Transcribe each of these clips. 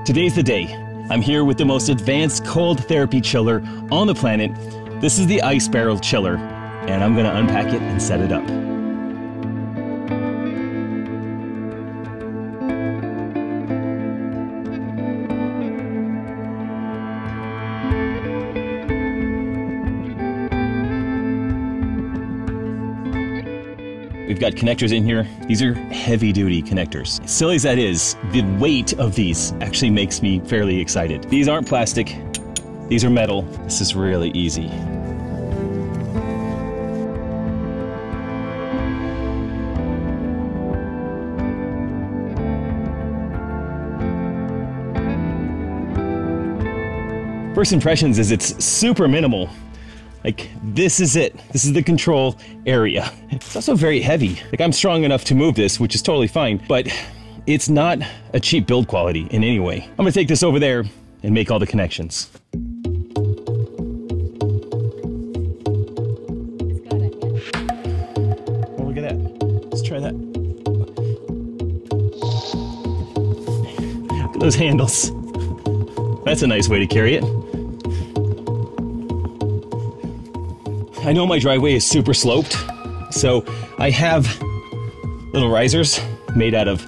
Today's the day. I'm here with the most advanced cold therapy chiller on the planet. This is the Ice Barrel Chiller, and I'm gonna unpack it and set it up. We've got connectors in here. These are heavy-duty connectors. Silly as that is, the weight of these actually makes me fairly excited. These aren't plastic. These are metal. This is really easy. First impressions is it's super minimal. Like, this is it. This is the control area. It's also very heavy. Like, I'm strong enough to move this, which is totally fine, but it's not a cheap build quality in any way. I'm gonna take this over there and make all the connections. Oh, look at that. Let's try that. Look at those handles. That's a nice way to carry it. I know my driveway is super sloped, so I have little risers made out of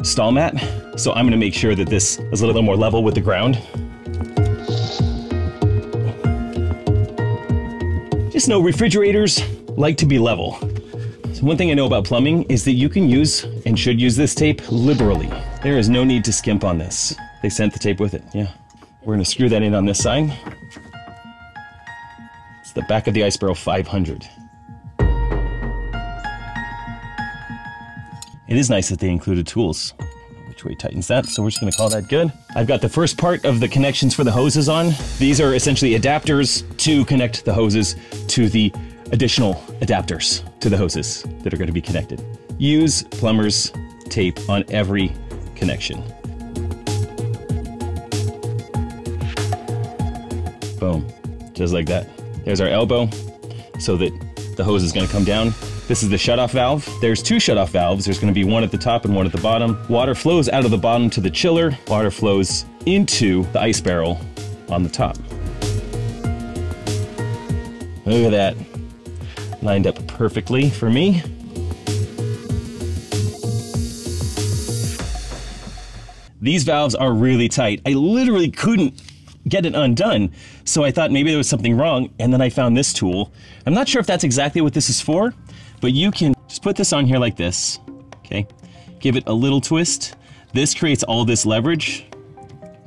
stall mat. So I'm gonna make sure that this is a little more level with the ground. Just know refrigerators like to be level. So one thing I know about plumbing is that you can use and should use this tape liberally. There is no need to skimp on this. They sent the tape with it, yeah. We're gonna screw that in on this side. The back of the Ice Barrel 500. It is nice that they included tools. Which way tightens that, so we're just gonna call that good. I've got the first part of the connections for the hoses on. These are essentially adapters to connect the hoses to the additional adapters to the hoses that are gonna be connected. Use plumber's tape on every connection. Boom, just like that. There's our elbow, so that the hose is gonna come down. This is the shutoff valve. There's two shutoff valves. There's gonna be one at the top and one at the bottom. Water flows out of the bottom to the chiller. Water flows into the ice barrel on the top. Look at that. Lined up perfectly for me. These valves are really tight. I literally couldn't get it undone. So I thought maybe there was something wrong, and then I found this tool. I'm not sure if that's exactly what this is for, but you can just put this on here like this, okay? Give it a little twist. This creates all this leverage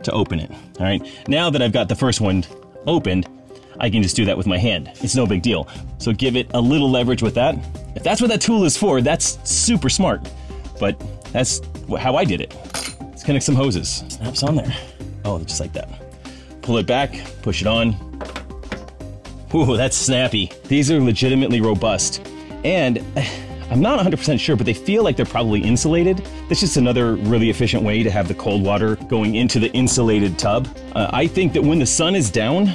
to open it, all right? Now that I've got the first one opened, I can just do that with my hand. It's no big deal. So give it a little leverage with that. If that's what that tool is for, that's super smart, but that's how I did it. Let's connect some hoses. Snaps on there. Oh, just like that. Pull it back, push it on. Ooh, that's snappy. These are legitimately robust. And I'm not 100% sure, but they feel like they're probably insulated. That's just another really efficient way to have the cold water going into the insulated tub. I think that when the sun is down,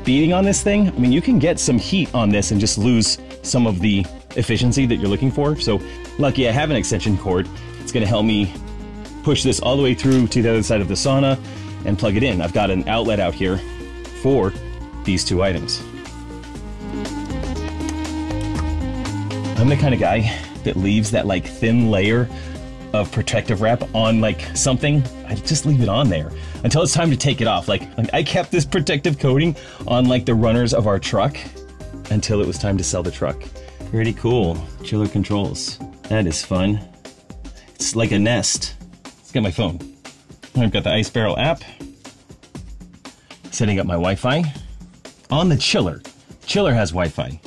beating on this thing, I mean, you can get some heat on this and just lose some of the efficiency that you're looking for. So lucky I have an extension cord. It's gonna help me push this all the way through to the other side of the sauna and plug it in. I've got an outlet out here for these two items. I'm the kind of guy that leaves that like thin layer of protective wrap on like something. I just leave it on there until it's time to take it off. Like I kept this protective coating on like the runners of our truck until it was time to sell the truck. Pretty cool. Chiller controls. That is fun. It's like a nest. Let's get my phone. I've got the Ice Barrel app. Setting up my Wi-Fi on the chiller. The chiller has Wi-Fi.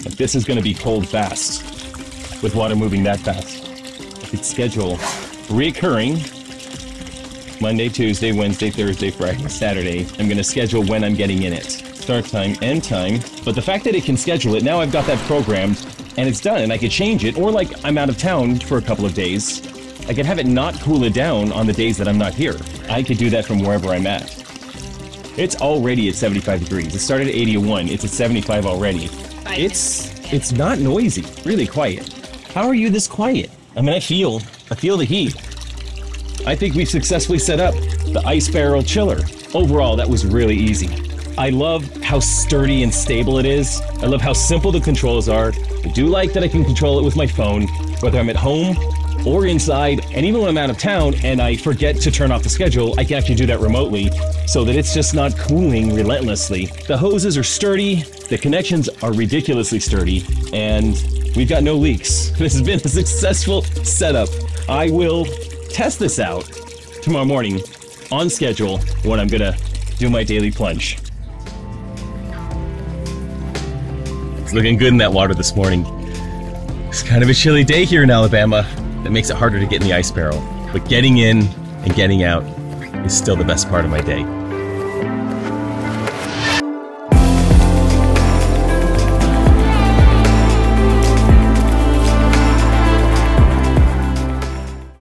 Like, this is going to be cold fast with water moving that fast. I could schedule recurring Monday, Tuesday, Wednesday, Thursday, Friday, Saturday. I'm going to schedule when I'm getting in it. Start time, end time. But the fact that it can schedule it, now I've got that programmed and it's done, and I could change it, or like I'm out of town for a couple of days, I could have it not cool it down on the days that I'm not here. I could do that from wherever I'm at. It's already at 75 degrees. It started at 81, it's at 75 already. It's not noisy, really quiet. How are you this quiet? I mean, I feel the heat. I think we've successfully set up the ice barrel chiller. Overall, that was really easy. I love how sturdy and stable it is. I love how simple the controls are. I do like that I can control it with my phone, whether I'm at home or inside, and even when I'm out of town and I forget to turn off the schedule, I can actually do that remotely so that it's just not cooling relentlessly. The hoses are sturdy, the connections are ridiculously sturdy, and we've got no leaks. This has been a successful setup. I will test this out tomorrow morning on schedule when I'm gonna do my daily plunge. It's looking good in that water this morning. It's kind of a chilly day here in Alabama. That makes it harder to get in the ice barrel. But getting in and getting out is still the best part of my day.